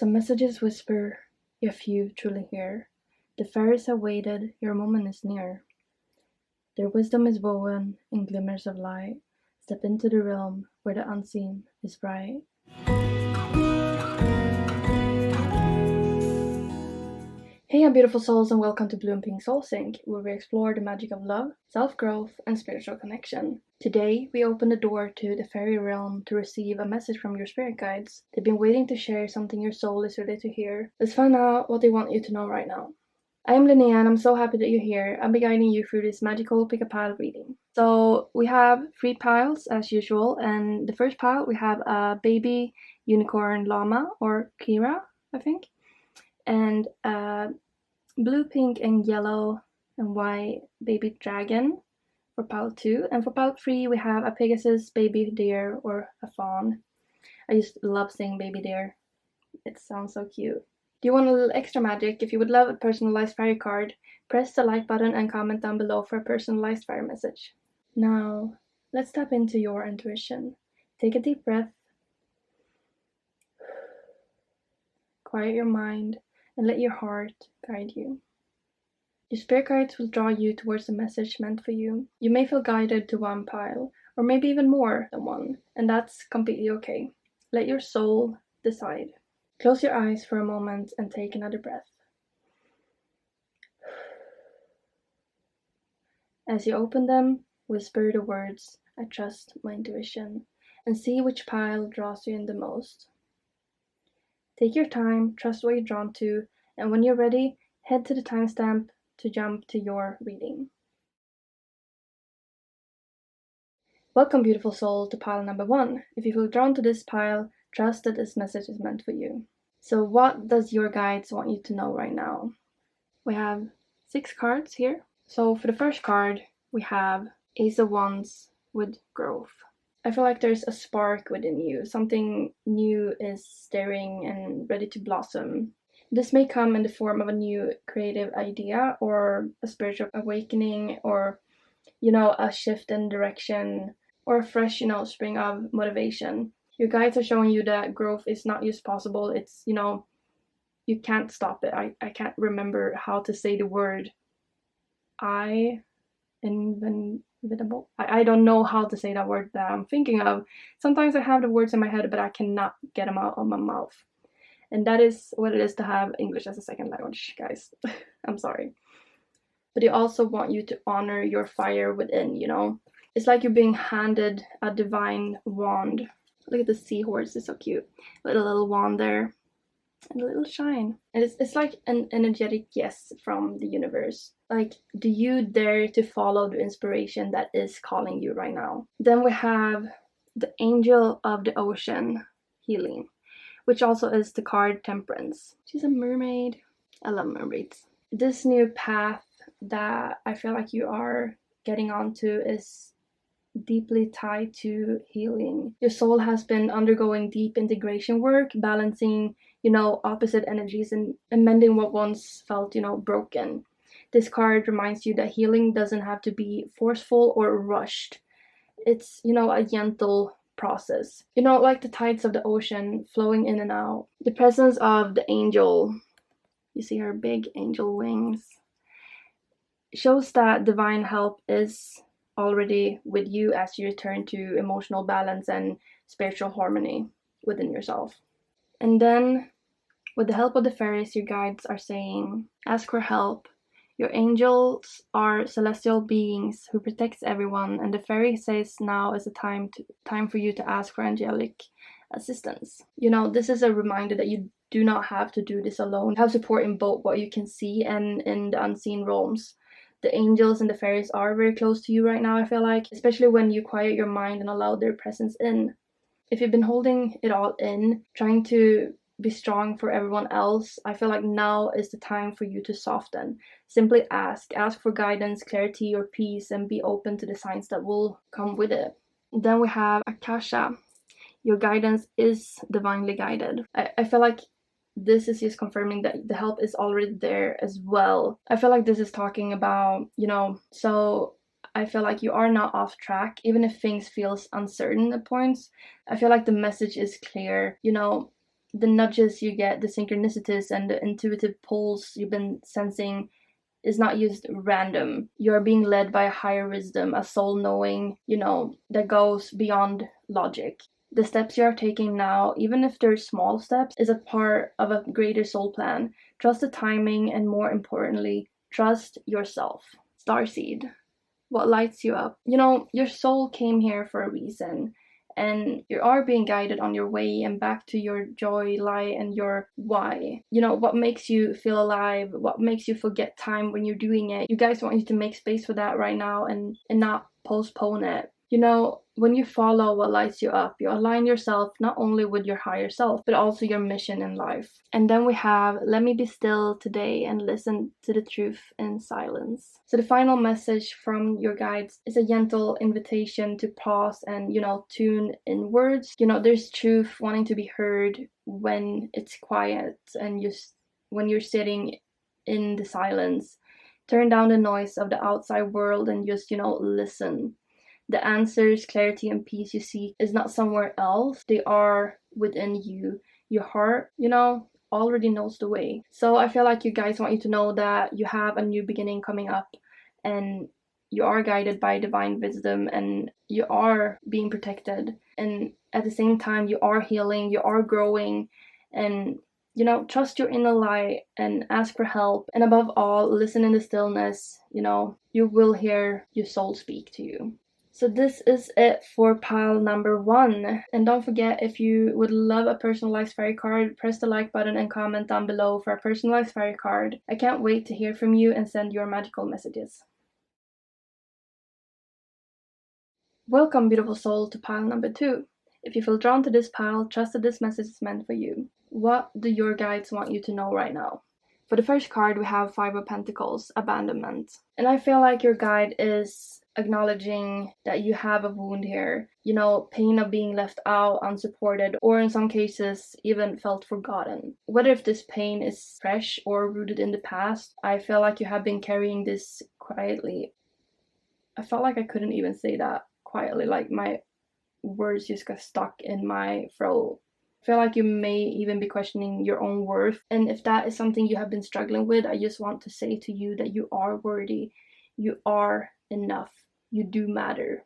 Some messages whisper, your few truly hear. The fairies have waited, your moment is near. Their wisdom is woven in glimmers of light. Step into the realm where the unseen is bright. Hey, beautiful souls, and welcome to Blue&PinkSoulSync, where we explore the magic of love, self-growth, and spiritual connection. Today, we open the door to the fairy realm to receive a message from your spirit guides. They've been waiting to share something your soul is ready to hear. Let's find out what they want you to know right now. I am Linnea, and I'm so happy that you're here. I'll be guiding you through this magical pick-a-pile reading. So we have 3 piles as usual, and the first pile we have a baby unicorn llama, or Kira, I think, and blue, pink, and yellow and white baby dragon for pile 2. And for pile 3 we have a Pegasus baby deer or a fawn. I just love saying baby deer. It sounds so cute. Do you want a little extra magic? If you would love a personalized fairy card, press the like button and comment down below for a personalized fairy message. Now, let's tap into your intuition. Take a deep breath. Quiet your mind and let your heart guide you. Your spirit guides will draw you towards the message meant for you. You may feel guided to one pile, or maybe even more than one, and that's completely okay. Let your soul decide. Close your eyes for a moment and take another breath. As you open them, whisper the words, "I trust my intuition," and see which pile draws you in the most. Take your time, trust what you're drawn to, and when you're ready, head to the timestamp to jump to your reading. Welcome, beautiful soul, to pile number 1. If you feel drawn to this pile, trust that this message is meant for you. So what does your guides want you to know right now? We have 6 cards here. So for the first card, we have Ace of Wands with growth. I feel like there's a spark within you. Something new is stirring and ready to blossom. This may come in the form of a new creative idea or a spiritual awakening or, a shift in direction or a fresh, spring of motivation. Your guides are showing you that growth is not just possible. It's, you can't stop it. I can't remember how to say the word. Inevitable. I don't know how to say that word that I'm thinking of. Sometimes I have the words in my head, but I cannot get them out of my mouth. And that is what it is to have English as a second language, guys. I'm sorry. But they also want you to honor your fire within, It's like you're being handed a divine wand. Look at the seahorse, it's so cute. With a little wand there. And a little shine. And it's like an energetic yes from the universe. Like, do you dare to follow the inspiration that is calling you right now? Then we have the Angel of the Ocean healing, which also is the card Temperance. She's a mermaid. I love mermaids. This new path that I feel like you are getting onto is deeply tied to healing. Your soul has been undergoing deep integration work, balancing, opposite energies and mending what once felt, broken. This card reminds you that healing doesn't have to be forceful or rushed. It's, a gentle process. Like the tides of the ocean flowing in and out. The presence of the angel, you see her big angel wings, shows that divine help is already with you as you return to emotional balance and spiritual harmony within yourself. And then, with the help of the fairies, your guides are saying, ask for help. Your angels are celestial beings who protects everyone, and the fairy says now is the time for you to ask for angelic assistance. This is a reminder that you do not have to do this alone. You have support in both what you can see and in the unseen realms. The angels and the fairies are very close to you right now, I feel like, especially when you quiet your mind and allow their presence in. If you've been holding it all in, trying to be strong for everyone else, I feel like now is the time for you to soften. Simply ask for guidance, clarity, or peace, and be open to the signs that will come with it. Then we have Akasha. Your guidance is divinely guided. I feel like this is just confirming that the help is already there as well. I feel like this is talking about, so I feel like you are not off track, even if things feels uncertain at points. I feel like the message is clear, the nudges you get, the synchronicities and the intuitive pulls you've been sensing is not just random. You're being led by a higher wisdom, a soul knowing, that goes beyond logic. The steps you are taking now, even if they're small steps, is a part of a greater soul plan. Trust the timing, and more importantly, trust yourself. Starseed, what lights you up? Your soul came here for a reason, and you are being guided on your way and back to your joy, light, and your why. What makes you feel alive, what makes you forget time when you're doing it. You guys want you to make space for that right now and not postpone it. When you follow what lights you up, you align yourself not only with your higher self, but also your mission in life. And then we have, let me be still today and listen to the truth in silence. So the final message from your guides is a gentle invitation to pause and, tune inwards. There's truth wanting to be heard when it's quiet and when you're sitting in the silence. Turn down the noise of the outside world and just, listen. The answers, clarity, and peace you seek is not somewhere else. They are within you. Your heart, already knows the way. So I feel like you guys want you to know that you have a new beginning coming up, and you are guided by divine wisdom, and you are being protected. And at the same time, you are healing, you are growing, and trust your inner light and ask for help. And above all, listen in the stillness. You will hear your soul speak to you. So this is it for pile number 1. And don't forget, if you would love a personalized fairy card, press the like button and comment down below for a personalized fairy card. I can't wait to hear from you and send your magical messages. Welcome, beautiful soul, to pile number 2. If you feel drawn to this pile, trust that this message is meant for you. What do your guides want you to know right now? For the first card, we have 5 of Pentacles, abandonment. And I feel like your guide is acknowledging that you have a wound here, pain of being left out, unsupported, or in some cases even felt forgotten. Whether if this pain is fresh or rooted in the past, I feel like you have been carrying this quietly. I felt like I couldn't even say that quietly, like my words just got stuck in my throat. I feel like you may even be questioning your own worth, and if that is something you have been struggling with, I just want to say to you that you are worthy, you are enough, you do matter.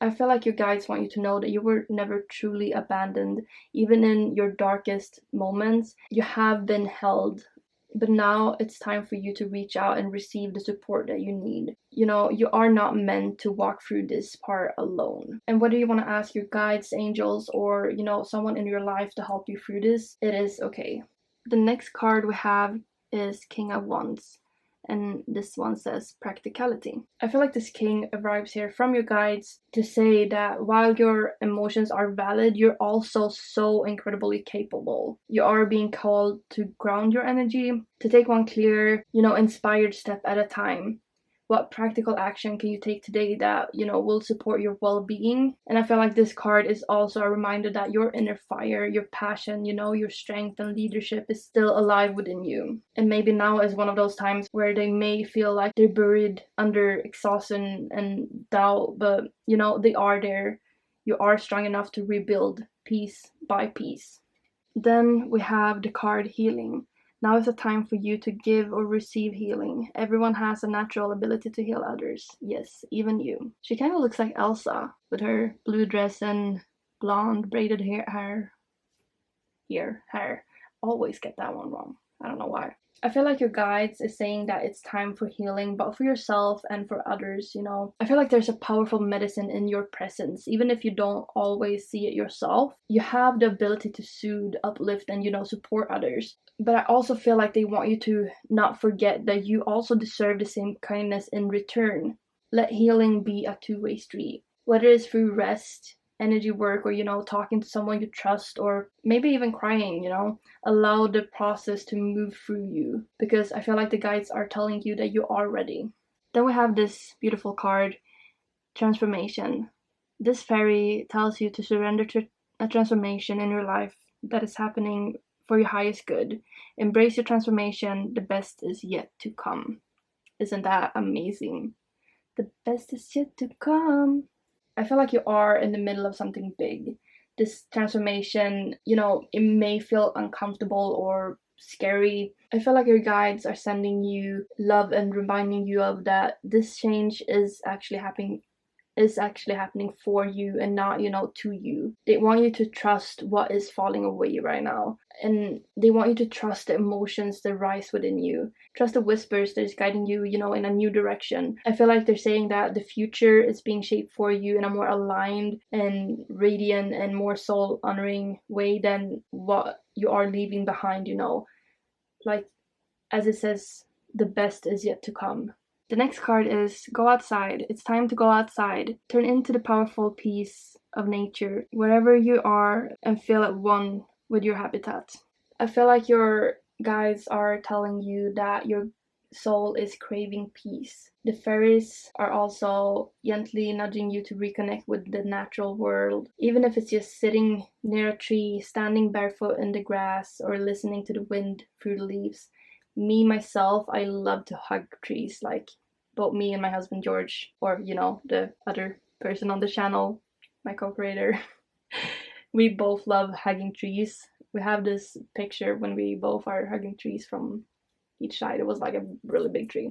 I feel like your guides want you to know that you were never truly abandoned. Even in your darkest moments, you have been held. But now it's time for you to reach out and receive the support that you need. You are not meant to walk through this part alone. And whether you want to ask your guides, angels, or, someone in your life to help you through this, it is okay. The next card we have is King of Wands. And this one says practicality. I feel like this king arrives here from your guides to say that while your emotions are valid, you're also so incredibly capable. You are being called to ground your energy, to take one clear, inspired step at a time. What practical action can you take today that, will support your well-being? And I feel like this card is also a reminder that your inner fire, your passion, your strength and leadership is still alive within you. And maybe now is one of those times where they may feel like they're buried under exhaustion and doubt, but, they are there. You are strong enough to rebuild piece by piece. Then we have the card Healing. Now is the time for you to give or receive healing. Everyone has a natural ability to heal others. Yes, even you. She kind of looks like Elsa with her blue dress and blonde braided hair. Always get that one wrong. I don't know why. I feel like your guides is saying that it's time for healing, but for yourself and for others, I feel like there's a powerful medicine in your presence. Even if you don't always see it yourself, you have the ability to soothe, uplift, and, support others. But I also feel like they want you to not forget that you also deserve the same kindness in return. Let healing be a two-way street. Whether it's through rest, energy work, or, talking to someone you trust, or maybe even crying, allow the process to move through you. Because I feel like the guides are telling you that you are ready. Then we have this beautiful card, Transformation. This fairy tells you to surrender to a transformation in your life that is happening for your highest good. Embrace your transformation. The best is yet to come. Isn't that amazing? The best is yet to come. I feel like you are in the middle of something big. this transformation, you know, it may feel uncomfortable or scary. I feel like your guides are sending you love and reminding you of that this change is actually happening for you and not, you know, to you. They want you to trust what is falling away right now. And they want you to trust the emotions that rise within you. Trust the whispers that is guiding you, you know, in a new direction. I feel like they're saying that the future is being shaped for you in a more aligned and radiant and more soul honoring way than what you are leaving behind, you know. Like, as it says, the best is yet to come. The next card is go outside. It's time to go outside. Turn into the powerful piece of nature wherever you are and feel at one with your habitat. I feel like your guides are telling you that your soul is craving peace. The fairies are also gently nudging you to reconnect with the natural world, even if it's just sitting near a tree, standing barefoot in the grass, or listening to the wind through the leaves. Me, myself, I love to hug trees, like both me and my husband George, or you know, the other person on the channel, my co-creator. We both love hugging trees. We have this picture when we both are hugging trees from each side. It was like a really big tree,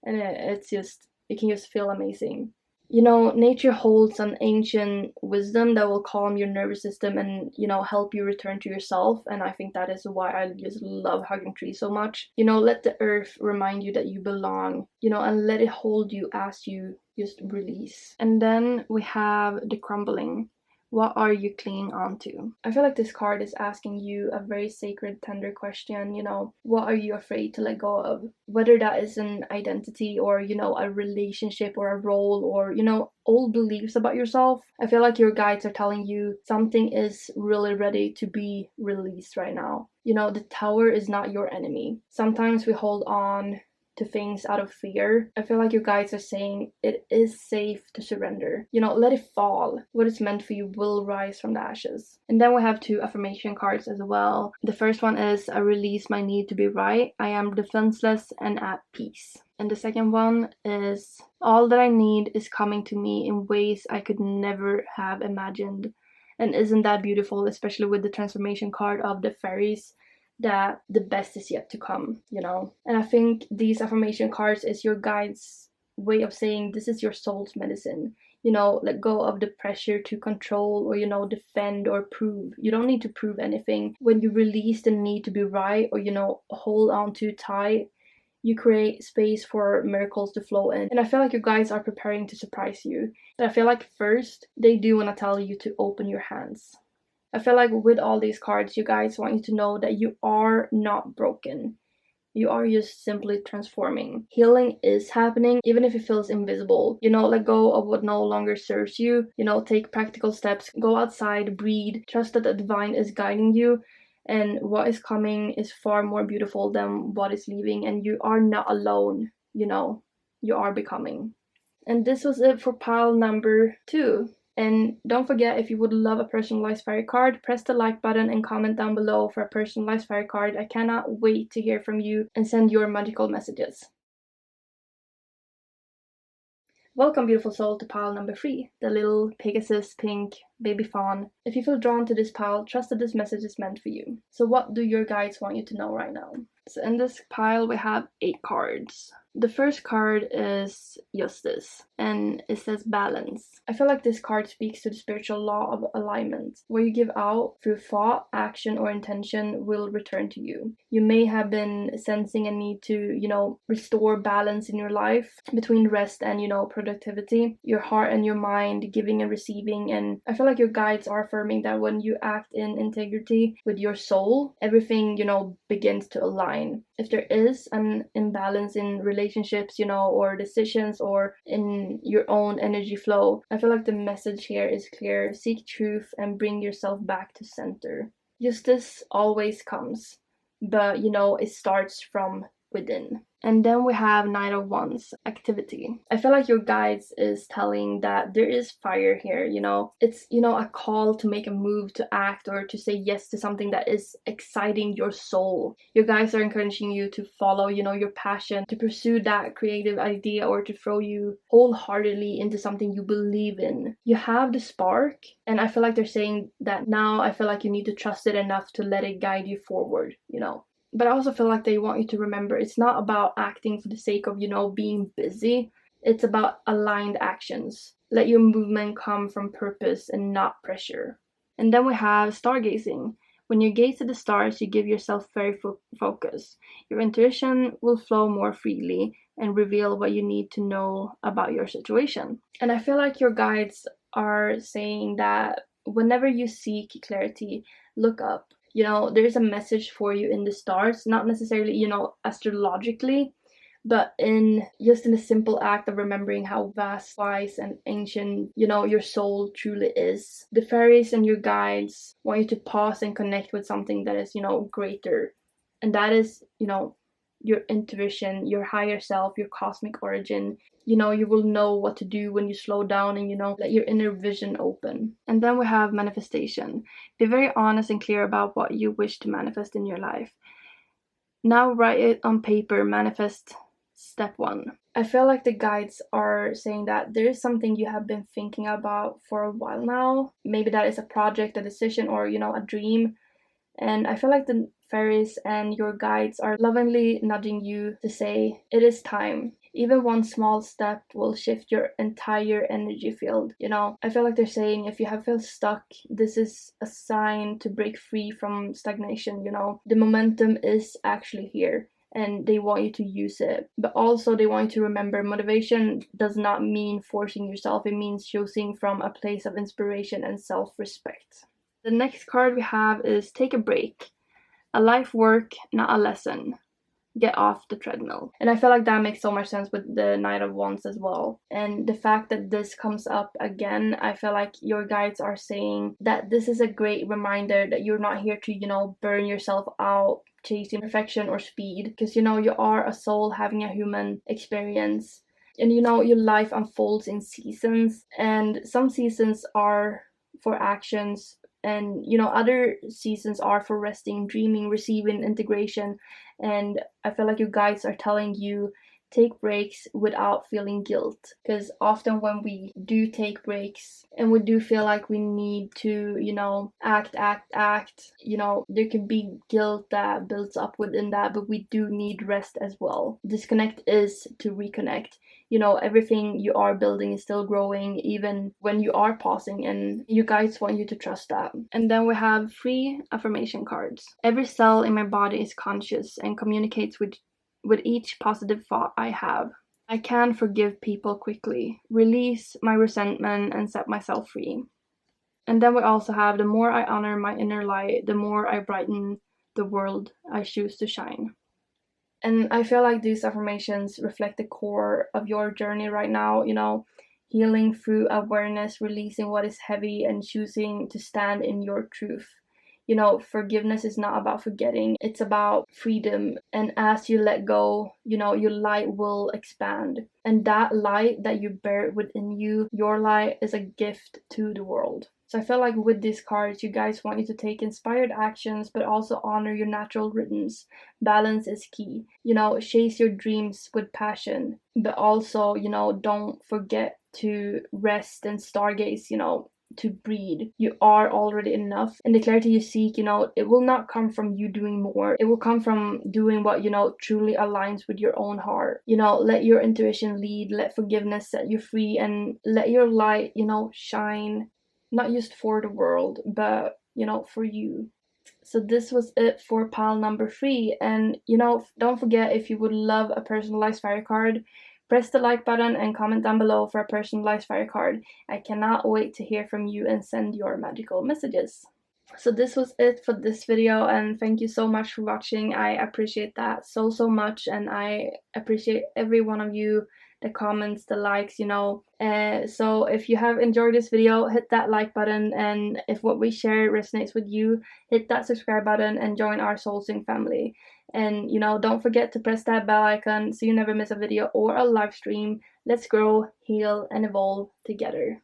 and it's just, it can just feel amazing. You know, nature holds an ancient wisdom that will calm your nervous system and, you know, help you return to yourself. And I think that is why I just love hugging trees so much. You know, let the earth remind you that you belong, you know, and let it hold you as you just release. And then we have the crumbling. What are you clinging on to? I feel like this card is asking you a very sacred, tender question, you know, what are you afraid to let go of? Whether that is an identity or, you know, a relationship or a role or, you know, old beliefs about yourself. I feel like your guides are telling you something is really ready to be released right now. You know, the tower is not your enemy. Sometimes we hold on to things out of fear. I feel like your guides are saying it is safe to surrender. You know, let it fall. What is meant for you will rise from the ashes. And then we have 2 affirmation cards as well. The first one is I release my need to be right. I am defenseless and at peace. And the second one is all that I need is coming to me in ways I could never have imagined. And isn't that beautiful, especially with the transformation card of the fairies, that the best is yet to come, you know? And I think these affirmation cards is your guide's way of saying this is your soul's medicine. You know, let go of the pressure to control or, you know, defend or prove. You don't need to prove anything. When you release the need to be right or, you know, hold on too tight, you create space for miracles to flow in. And I feel like your guides are preparing to surprise you. But I feel like first, they do want to tell you to open your hands. I feel like with all these cards, you guys want you to know that you are not broken. You are just simply transforming. Healing is happening, even if it feels invisible. You know, let go of what no longer serves you. You know, take practical steps. Go outside, breathe. Trust that the divine is guiding you. And what is coming is far more beautiful than what is leaving. And you are not alone. You know, you are becoming. And this was it for pile number 2. And don't forget, if you would love a personalized fairy card, press the like button and comment down below for a personalized fairy card. I cannot wait to hear from you and send your magical messages. Welcome, beautiful soul, to pile number 3, the little Pegasus pink baby fawn. If you feel drawn to this pile, trust that this message is meant for you. So what do your guides want you to know right now? So in this pile we have 8 cards. The first card is Justice, and it says balance. I feel like this card speaks to the spiritual law of alignment. What you give out through thought, action, or intention will return to you. You may have been sensing a need to, you know, restore balance in your life between rest and, you know, productivity, your heart and your mind, giving and receiving. And I feel like your guides are affirming that when you act in integrity with your soul, everything, you know, begins to align. If there is an imbalance in relationships, you know, or decisions, or in your own energy flow, I feel like the message here is clear. Seek truth and bring yourself back to center. Justice always comes, but, you know, it starts from within. And then we have Knight of Wands, activity. I feel like your guides is telling that there is fire here, you know. It's, you know, a call to make a move, to act, or to say yes to something that is exciting your soul. Your guides are encouraging you to follow, you know, your passion, to pursue that creative idea, or to throw you wholeheartedly into something you believe in. You have the spark, and I feel like they're saying that now I feel like you need to trust it enough to let it guide you forward, you know. But I also feel like they want you to remember it's not about acting for the sake of, you know, being busy. It's about aligned actions. Let your movement come from purpose and not pressure. And then we have stargazing. When you gaze at the stars, you give yourself very focus. Your intuition will flow more freely and reveal what you need to know about your situation. And I feel like your guides are saying that whenever you seek clarity, look up. You know, there's a message for you in the stars, not necessarily, you know, astrologically, but in just in the simple act of remembering how vast, wise, and ancient, you know, your soul truly is. The fairies and your guides want you to pause and connect with something that is, you know, greater. And that is, you know, your intuition, your higher self, your cosmic origin. You know, you will know what to do when you slow down and, you know, let your inner vision open. And then we have manifestation. Be very honest and clear about what you wish to manifest in your life. Now write it on paper, manifest step 1. I feel like the guides are saying that there is something you have been thinking about for a while now. Maybe that is a project, a decision, or, you know, a dream. And I feel like the fairies and your guides are lovingly nudging you to say, it is time. Even one small step will shift your entire energy field, you know. I feel like they're saying if you have felt stuck, this is a sign to break free from stagnation, you know. The momentum is actually here and they want you to use it. But also they want you to remember motivation does not mean forcing yourself. It means choosing from a place of inspiration and self-respect. The next card we have is take a break. A life work, not a lesson. Get off the treadmill. And I feel like that makes so much sense with the Knight of Wands as well. And the fact that this comes up again, I feel like your guides are saying that this is a great reminder that you're not here to, you know, burn yourself out chasing perfection or speed. Because, you know, you are a soul having a human experience. And, you know, your life unfolds in seasons. And some seasons are for actions, and, you know, other seasons are for resting, dreaming, receiving, integration. And I feel like you guys are telling you take breaks without feeling guilt, because often when we do take breaks and we do feel like we need to, you know, act, you know, there can be guilt that builds up within that, but we do need rest as well. Disconnect is to reconnect. You know, everything you are building is still growing even when you are pausing, and you guys want you to trust that. And then we have 3 affirmation cards. Every cell in my body is conscious and communicates with each positive thought I have. I can forgive people quickly, release my resentment, and set myself free. And then we also have the more I honor my inner light, the more I brighten the world I choose to shine. And I feel like these affirmations reflect the core of your journey right now, you know, healing through awareness, releasing what is heavy, and choosing to stand in your truth. You know, forgiveness is not about forgetting, it's about freedom. And as you let go, you know, your light will expand. And that light that you bear within you, your light is a gift to the world. So I feel like with these cards, you guys want you to take inspired actions, but also honor your natural rhythms. Balance is key. You know, chase your dreams with passion, but also, you know, don't forget to rest and stargaze, you know, to breathe. You are already enough. And the clarity you seek, you know, it will not come from you doing more. It will come from doing what, you know, truly aligns with your own heart. You know, let your intuition lead, let forgiveness set you free, and let your light, you know, shine. Not just for the world, but, you know, for you. So this was it for pile number 3. And, you know, don't forget, if you would love a personalized fire card, press the like button and comment down below for a personalized fire card. I cannot wait to hear from you and send your magical messages. So this was it for this video, and thank you so much for watching. I appreciate that so much, and I appreciate every one of you, the comments, the likes, you know. So if you have enjoyed this video, hit that like button, and if what we share resonates with you, hit that subscribe button and join our SoulSync family. And, you know, don't forget to press that bell icon so you never miss a video or a live stream. Let's grow, heal, and evolve together.